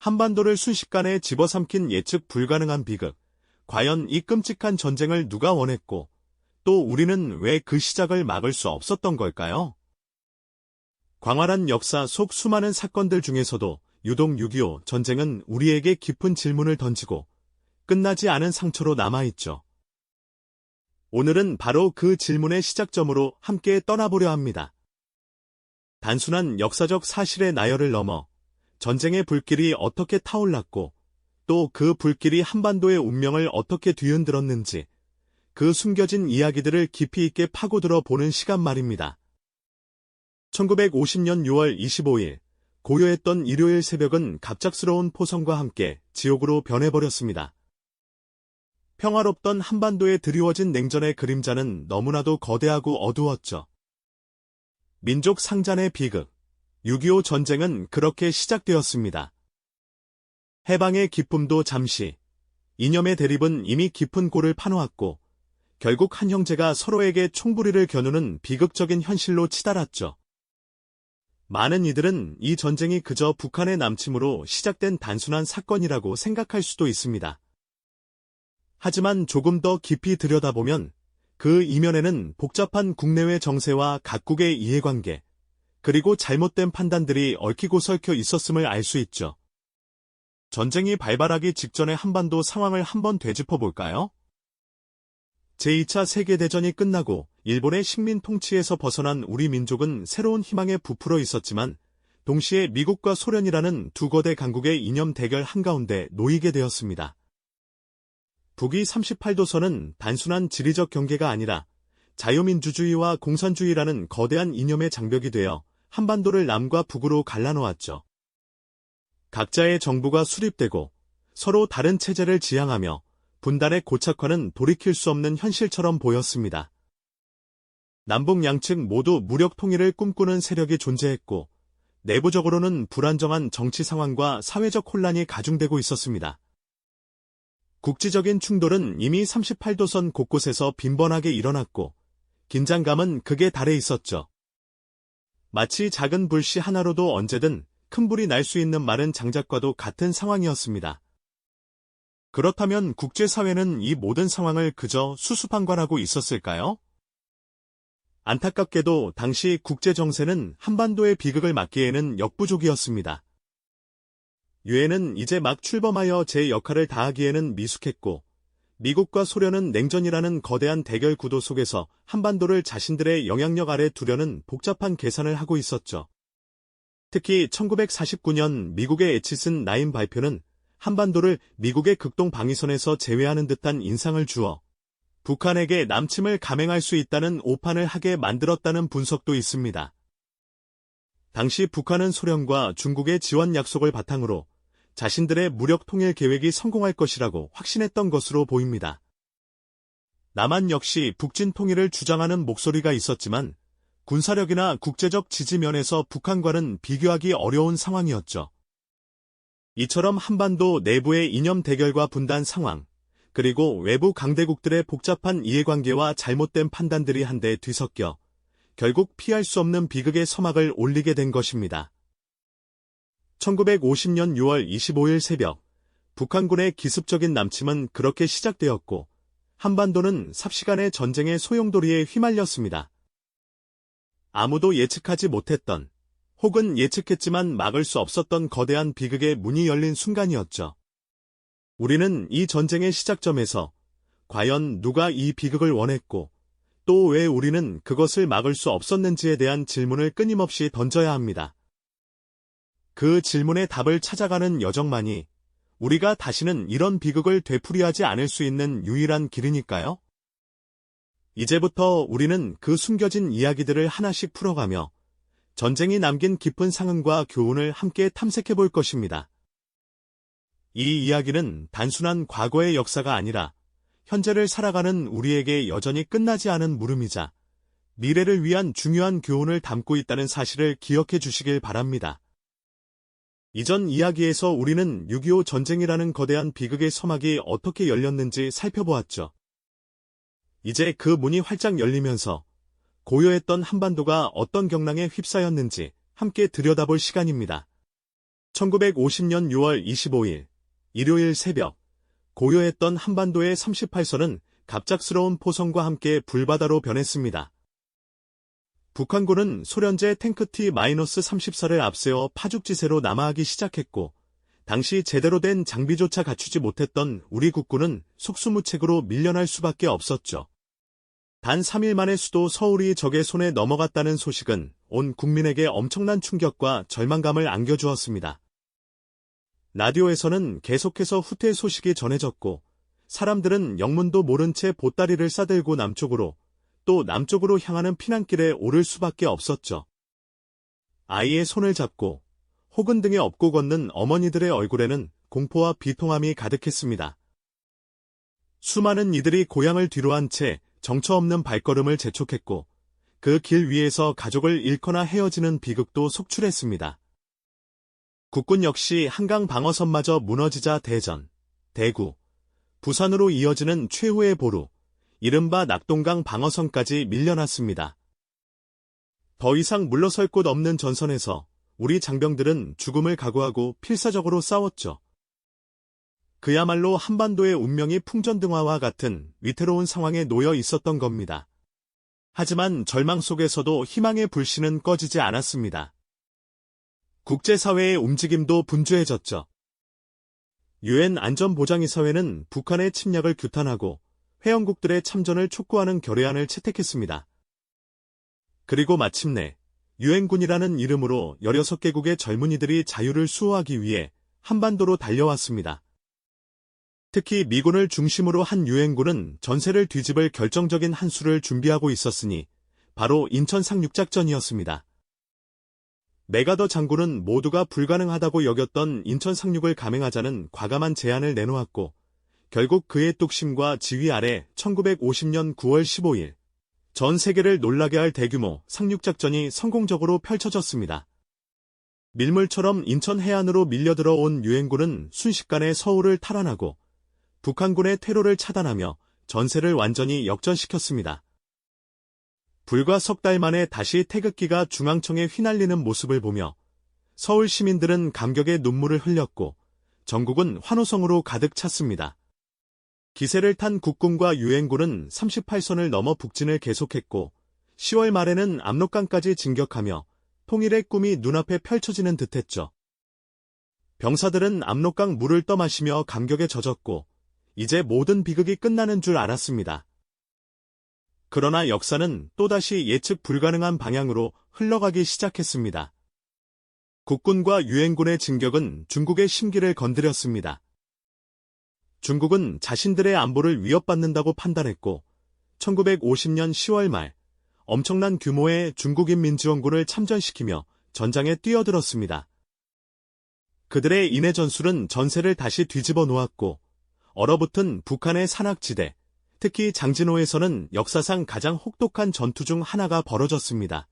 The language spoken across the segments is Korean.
한반도를 순식간에 집어삼킨 예측 불가능한 비극. 과연 이 끔찍한 전쟁을 누가 원했고, 또 우리는 왜 그 시작을 막을 수 없었던 걸까요? 광활한 역사 속 수많은 사건들 중에서도 유독 6.25 전쟁은 우리에게 깊은 질문을 던지고 끝나지 않은 상처로 남아있죠. 오늘은 바로 그 질문의 시작점으로 함께 떠나보려 합니다. 단순한 역사적 사실의 나열을 넘어 전쟁의 불길이 어떻게 타올랐고 또 그 불길이 한반도의 운명을 어떻게 뒤흔들었는지 그 숨겨진 이야기들을 깊이 있게 파고들어 보는 시간 말입니다. 1950년 6월 25일 고요했던 일요일 새벽은 갑작스러운 포성과 함께 지옥으로 변해버렸습니다. 평화롭던 한반도에 드리워진 냉전의 그림자는 너무나도 거대하고 어두웠죠. 민족 상잔의 비극, 6.25 전쟁은 그렇게 시작되었습니다. 해방의 기쁨도 잠시, 이념의 대립은 이미 깊은 골을 파놓았고 결국 한 형제가 서로에게 총부리를 겨누는 비극적인 현실로 치달았죠. 많은 이들은 이 전쟁이 그저 북한의 남침으로 시작된 단순한 사건이라고 생각할 수도 있습니다. 하지만 조금 더 깊이 들여다보면 그 이면에는 복잡한 국내외 정세와 각국의 이해관계, 그리고 잘못된 판단들이 얽히고 설켜 있었음을 알 수 있죠. 전쟁이 발발하기 직전의 한반도 상황을 한번 되짚어볼까요? 제2차 세계대전이 끝나고 일본의 식민 통치에서 벗어난 우리 민족은 새로운 희망에 부풀어 있었지만 동시에 미국과 소련이라는 두 거대 강국의 이념 대결 한가운데 놓이게 되었습니다. 북위 38도선은 단순한 지리적 경계가 아니라 자유민주주의와 공산주의라는 거대한 이념의 장벽이 되어 한반도를 남과 북으로 갈라놓았죠. 각자의 정부가 수립되고 서로 다른 체제를 지향하며 분단의 고착화는 돌이킬 수 없는 현실처럼 보였습니다. 남북 양측 모두 무력 통일을 꿈꾸는 세력이 존재했고 내부적으로는 불안정한 정치 상황과 사회적 혼란이 가중되고 있었습니다. 국지적인 충돌은 이미 38도선 곳곳에서 빈번하게 일어났고 긴장감은 극에 달해 있었죠. 마치 작은 불씨 하나로도 언제든 큰 불이 날 수 있는 마른 장작과도 같은 상황이었습니다. 그렇다면 국제사회는 이 모든 상황을 그저 수수방관하고 있었을까요? 안타깝게도 당시 국제정세는 한반도의 비극을 막기에는 역부족이었습니다. 유엔은 이제 막 출범하여 제 역할을 다하기에는 미숙했고 미국과 소련은 냉전이라는 거대한 대결 구도 속에서 한반도를 자신들의 영향력 아래 두려는 복잡한 계산을 하고 있었죠. 특히 1949년 미국의 에치슨 9 발표는 한반도를 미국의 극동 방위선에서 제외하는 듯한 인상을 주어 북한에게 남침을 감행할 수 있다는 오판을 하게 만들었다는 분석도 있습니다. 당시 북한은 소련과 중국의 지원 약속을 바탕으로 자신들의 무력 통일 계획이 성공할 것이라고 확신했던 것으로 보입니다. 남한 역시 북진 통일을 주장하는 목소리가 있었지만 군사력이나 국제적 지지 면에서 북한과는 비교하기 어려운 상황이었죠. 이처럼 한반도 내부의 이념 대결과 분단 상황, 그리고 외부 강대국들의 복잡한 이해관계와 잘못된 판단들이 한데 뒤섞여 결국 피할 수 없는 비극의 서막을 올리게 된 것입니다. 1950년 6월 25일 새벽, 북한군의 기습적인 남침은 그렇게 시작되었고 한반도는 삽시간에 전쟁의 소용돌이에 휘말렸습니다. 아무도 예측하지 못했던, 혹은 예측했지만 막을 수 없었던 거대한 비극의 문이 열린 순간이었죠. 우리는 이 전쟁의 시작점에서 과연 누가 이 비극을 원했고 또 왜 우리는 그것을 막을 수 없었는지에 대한 질문을 끊임없이 던져야 합니다. 그 질문의 답을 찾아가는 여정만이 우리가 다시는 이런 비극을 되풀이하지 않을 수 있는 유일한 길이니까요. 이제부터 우리는 그 숨겨진 이야기들을 하나씩 풀어가며 전쟁이 남긴 깊은 상흔과 교훈을 함께 탐색해 볼 것입니다. 이 이야기는 단순한 과거의 역사가 아니라 현재를 살아가는 우리에게 여전히 끝나지 않은 물음이자 미래를 위한 중요한 교훈을 담고 있다는 사실을 기억해 주시길 바랍니다. 이전 이야기에서 우리는 6.25 전쟁이라는 거대한 비극의 서막이 어떻게 열렸는지 살펴보았죠. 이제 그 문이 활짝 열리면서 고요했던 한반도가 어떤 경랑에 휩싸였는지 함께 들여다볼 시간입니다. 1950년 6월 25일 일요일 새벽 고요했던 한반도의 38선은 갑작스러운 포성과 함께 불바다로 변했습니다. 북한군은 소련제 탱크 T-34를 앞세워 파죽지세로 남하하기 시작했고 당시 제대로 된 장비조차 갖추지 못했던 우리 국군은 속수무책으로 밀려날 수밖에 없었죠. 단 3일 만에 수도 서울이 적의 손에 넘어갔다는 소식은 온 국민에게 엄청난 충격과 절망감을 안겨주었습니다. 라디오에서는 계속해서 후퇴 소식이 전해졌고 사람들은 영문도 모른 채 보따리를 싸들고 남쪽으로 또 남쪽으로 향하는 피난길에 오를 수밖에 없었죠. 아이의 손을 잡고 혹은 등에 업고 걷는 어머니들의 얼굴에는 공포와 비통함이 가득했습니다. 수많은 이들이 고향을 뒤로한 채 정처 없는 발걸음을 재촉했고 그 길 위에서 가족을 잃거나 헤어지는 비극도 속출했습니다. 국군 역시 한강 방어선마저 무너지자 대전, 대구, 부산으로 이어지는 최후의 보루, 이른바 낙동강 방어선까지 밀려났습니다. 더 이상 물러설 곳 없는 전선에서 우리 장병들은 죽음을 각오하고 필사적으로 싸웠죠. 그야말로 한반도의 운명이 풍전등화와 같은 위태로운 상황에 놓여 있었던 겁니다. 하지만 절망 속에서도 희망의 불씨는 꺼지지 않았습니다. 국제사회의 움직임도 분주해졌죠. 유엔 안전보장이사회는 북한의 침략을 규탄하고 회원국들의 참전을 촉구하는 결의안을 채택했습니다. 그리고 마침내 유엔군이라는 이름으로 16개국의 젊은이들이 자유를 수호하기 위해 한반도로 달려왔습니다. 특히 미군을 중심으로 한 유엔군은 전세를 뒤집을 결정적인 한 수를 준비하고 있었으니 바로 인천 상륙작전이었습니다. 메가더 장군은 모두가 불가능하다고 여겼던 인천 상륙을 감행하자는 과감한 제안을 내놓았고 결국 그의 뚝심과 지휘 아래 1950년 9월 15일 전 세계를 놀라게 할 대규모 상륙작전이 성공적으로 펼쳐졌습니다. 밀물처럼 인천 해안으로 밀려들어온 유엔군은 순식간에 서울을 탈환하고 북한군의 퇴로를 차단하며 전세를 완전히 역전시켰습니다. 불과 석 달 만에 다시 태극기가 중앙청에 휘날리는 모습을 보며 서울 시민들은 감격의 눈물을 흘렸고 전국은 환호성으로 가득 찼습니다. 기세를 탄 국군과 유엔군은 38선을 넘어 북진을 계속했고 10월 말에는 압록강까지 진격하며 통일의 꿈이 눈앞에 펼쳐지는 듯했죠. 병사들은 압록강 물을 떠마시며 감격에 젖었고 이제 모든 비극이 끝나는 줄 알았습니다. 그러나 역사는 또다시 예측 불가능한 방향으로 흘러가기 시작했습니다. 국군과 유엔군의 진격은 중국의 심기를 건드렸습니다. 중국은 자신들의 안보를 위협받는다고 판단했고 1950년 10월 말 엄청난 규모의 중국인민지원군을 참전시키며 전장에 뛰어들었습니다. 그들의 인해 전술은 전세를 다시 뒤집어 놓았고 얼어붙은 북한의 산악지대, 특히 장진호에서는 역사상 가장 혹독한 전투 중 하나가 벌어졌습니다.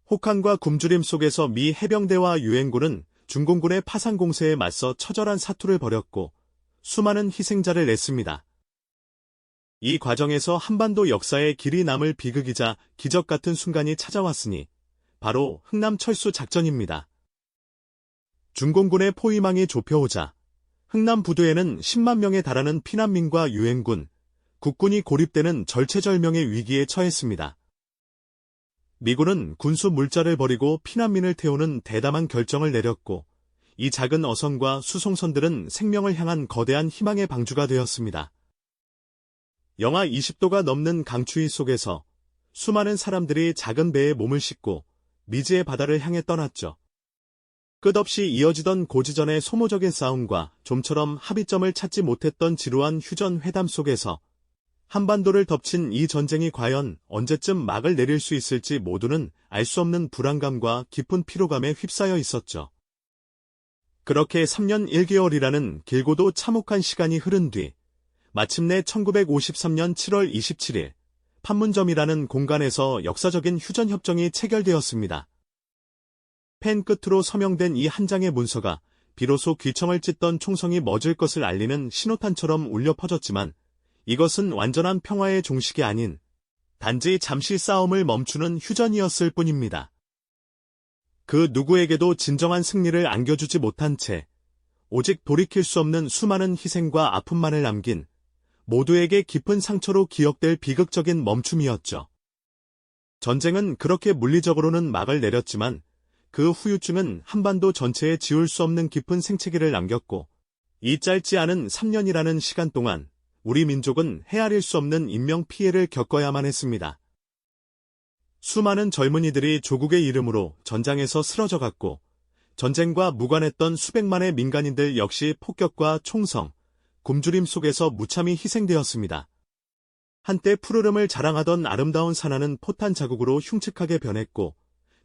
혹한과 굶주림 속에서 미 해병대와 유엔군은 중공군의 파상 공세에 맞서 처절한 사투를 벌였고 수많은 희생자를 냈습니다. 이 과정에서 한반도 역사에 길이 남을 비극이자 기적 같은 순간이 찾아왔으니 바로 흥남철수 작전입니다. 중공군의 포위망이 좁혀오자 흥남 부두에는 10만 명에 달하는 피난민과 유엔군, 국군이 고립되는 절체절명의 위기에 처했습니다. 미군은 군수 물자를 버리고 피난민을 태우는 대담한 결정을 내렸고 이 작은 어선과 수송선들은 생명을 향한 거대한 희망의 방주가 되었습니다. 영하 20도가 넘는 강추위 속에서 수많은 사람들이 작은 배에 몸을 싣고 미지의 바다를 향해 떠났죠. 끝없이 이어지던 고지전의 소모적인 싸움과 좀처럼 합의점을 찾지 못했던 지루한 휴전 회담 속에서 한반도를 덮친 이 전쟁이 과연 언제쯤 막을 내릴 수 있을지 모두는 알 수 없는 불안감과 깊은 피로감에 휩싸여 있었죠. 그렇게 3년 1개월이라는 길고도 참혹한 시간이 흐른 뒤 마침내 1953년 7월 27일 판문점이라는 공간에서 역사적인 휴전협정이 체결되었습니다. 펜 끝으로 서명된 이 한 장의 문서가 비로소 귀청을 찢던 총성이 멎을 것을 알리는 신호탄처럼 울려 퍼졌지만 이것은 완전한 평화의 종식이 아닌 단지 잠시 싸움을 멈추는 휴전이었을 뿐입니다. 그 누구에게도 진정한 승리를 안겨주지 못한 채 오직 돌이킬 수 없는 수많은 희생과 아픔만을 남긴 모두에게 깊은 상처로 기억될 비극적인 멈춤이었죠. 전쟁은 그렇게 물리적으로는 막을 내렸지만 그 후유증은 한반도 전체에 지울 수 없는 깊은 생채기를 남겼고 이 짧지 않은 3년이라는 시간 동안 우리 민족은 헤아릴 수 없는 인명 피해를 겪어야만 했습니다. 수많은 젊은이들이 조국의 이름으로 전장에서 쓰러져갔고 전쟁과 무관했던 수백만의 민간인들 역시 폭격과 총성, 굶주림 속에서 무참히 희생되었습니다. 한때 푸르름을 자랑하던 아름다운 산하는 포탄 자국으로 흉측하게 변했고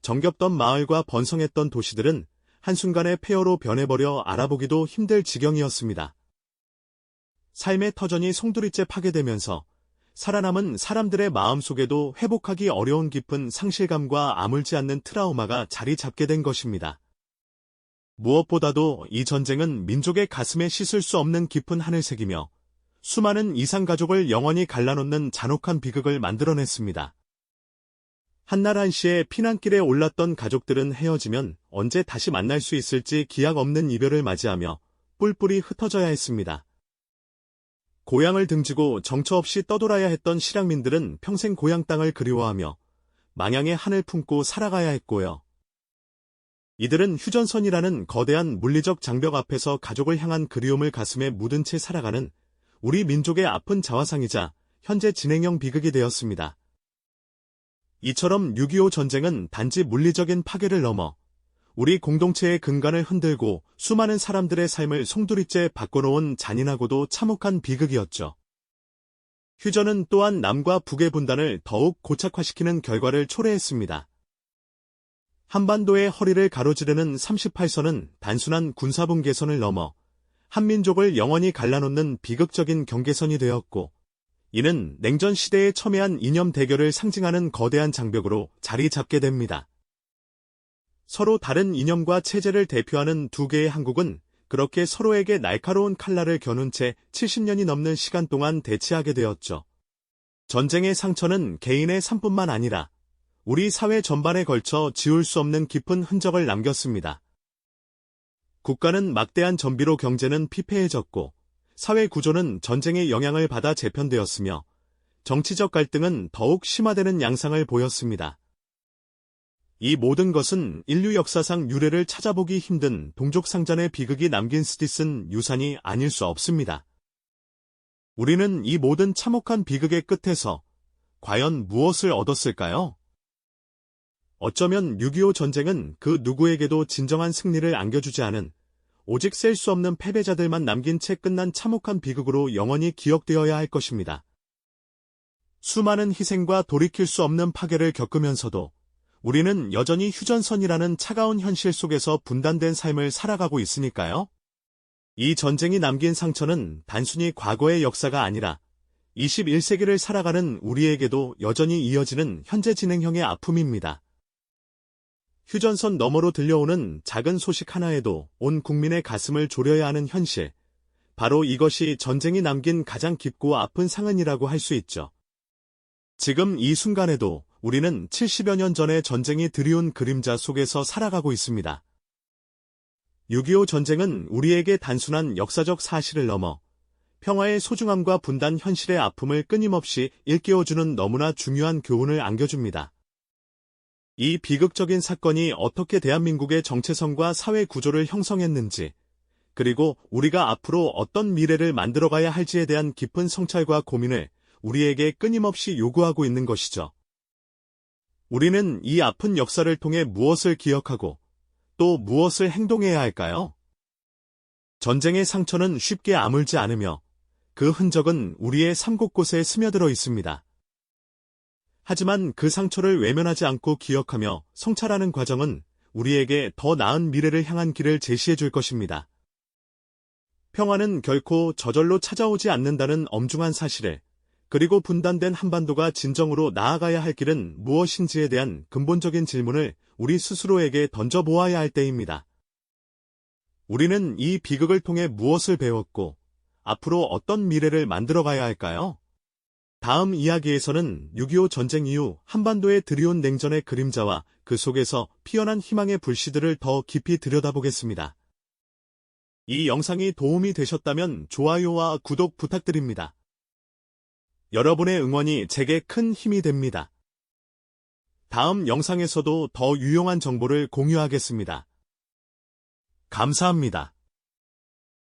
정겹던 마을과 번성했던 도시들은 한순간에 폐허로 변해버려 알아보기도 힘들 지경이었습니다. 삶의 터전이 송두리째 파괴되면서 살아남은 사람들의 마음속에도 회복하기 어려운 깊은 상실감과 아물지 않는 트라우마가 자리 잡게 된 것입니다. 무엇보다도 이 전쟁은 민족의 가슴에 씻을 수 없는 깊은 한을 새기며 수많은 이산가족을 영원히 갈라놓는 잔혹한 비극을 만들어냈습니다. 한날 한시에 피난길에 올랐던 가족들은 헤어지면 언제 다시 만날 수 있을지 기약 없는 이별을 맞이하며 뿔뿔이 흩어져야 했습니다. 고향을 등지고 정처 없이 떠돌아야 했던 실향민들은 평생 고향 땅을 그리워하며 망향의 한을 품고 살아가야 했고요. 이들은 휴전선이라는 거대한 물리적 장벽 앞에서 가족을 향한 그리움을 가슴에 묻은 채 살아가는 우리 민족의 아픈 자화상이자 현재 진행형 비극이 되었습니다. 이처럼 6.25 전쟁은 단지 물리적인 파괴를 넘어 우리 공동체의 근간을 흔들고 수많은 사람들의 삶을 송두리째 바꿔놓은 잔인하고도 참혹한 비극이었죠. 휴전은 또한 남과 북의 분단을 더욱 고착화시키는 결과를 초래했습니다. 한반도의 허리를 가로지르는 38선은 단순한 군사분 개선을 넘어 한민족을 영원히 갈라놓는 비극적인 경계선이 되었고 이는 냉전 시대에 첨예한 이념 대결을 상징하는 거대한 장벽으로 자리 잡게 됩니다. 서로 다른 이념과 체제를 대표하는 두 개의 한국은 그렇게 서로에게 날카로운 칼날을 겨눈 채 70년이 넘는 시간 동안 대치하게 되었죠. 전쟁의 상처는 개인의 삶뿐만 아니라 우리 사회 전반에 걸쳐 지울 수 없는 깊은 흔적을 남겼습니다. 국가는 막대한 전비로 경제는 피폐해졌고 사회 구조는 전쟁의 영향을 받아 재편되었으며 정치적 갈등은 더욱 심화되는 양상을 보였습니다. 이 모든 것은 인류 역사상 유례를 찾아보기 힘든 동족상잔의 비극이 남긴 스티슨 유산이 아닐 수 없습니다. 우리는 이 모든 참혹한 비극의 끝에서 과연 무엇을 얻었을까요? 어쩌면 6.25 전쟁은 그 누구에게도 진정한 승리를 안겨주지 않은 오직 셀 수 없는 패배자들만 남긴 채 끝난 참혹한 비극으로 영원히 기억되어야 할 것입니다. 수많은 희생과 돌이킬 수 없는 파괴를 겪으면서도 우리는 여전히 휴전선이라는 차가운 현실 속에서 분단된 삶을 살아가고 있으니까요. 이 전쟁이 남긴 상처는 단순히 과거의 역사가 아니라 21세기를 살아가는 우리에게도 여전히 이어지는 현재 진행형의 아픔입니다. 휴전선 너머로 들려오는 작은 소식 하나에도 온 국민의 가슴을 졸여야 하는 현실. 바로 이것이 전쟁이 남긴 가장 깊고 아픈 상흔이라고 할 수 있죠. 지금 이 순간에도 우리는 70여 년 전의 전쟁이 드리운 그림자 속에서 살아가고 있습니다. 6.25 전쟁은 우리에게 단순한 역사적 사실을 넘어 평화의 소중함과 분단 현실의 아픔을 끊임없이 일깨워주는 너무나 중요한 교훈을 안겨줍니다. 이 비극적인 사건이 어떻게 대한민국의 정체성과 사회 구조를 형성했는지, 그리고 우리가 앞으로 어떤 미래를 만들어가야 할지에 대한 깊은 성찰과 고민을 우리에게 끊임없이 요구하고 있는 것이죠. 우리는 이 아픈 역사를 통해 무엇을 기억하고 또 무엇을 행동해야 할까요? 전쟁의 상처는 쉽게 아물지 않으며 그 흔적은 우리의 삶 곳곳에 스며들어 있습니다. 하지만 그 상처를 외면하지 않고 기억하며 성찰하는 과정은 우리에게 더 나은 미래를 향한 길을 제시해 줄 것입니다. 평화는 결코 저절로 찾아오지 않는다는 엄중한 사실을, 그리고 분단된 한반도가 진정으로 나아가야 할 길은 무엇인지에 대한 근본적인 질문을 우리 스스로에게 던져보아야 할 때입니다. 우리는 이 비극을 통해 무엇을 배웠고 앞으로 어떤 미래를 만들어가야 할까요? 다음 이야기에서는 6.25 전쟁 이후 한반도에 들이온 냉전의 그림자와 그 속에서 피어난 희망의 불씨들을 더 깊이 들여다보겠습니다. 이 영상이 도움이 되셨다면 좋아요와 구독 부탁드립니다. 여러분의 응원이 제게 큰 힘이 됩니다. 다음 영상에서도 더 유용한 정보를 공유하겠습니다. 감사합니다.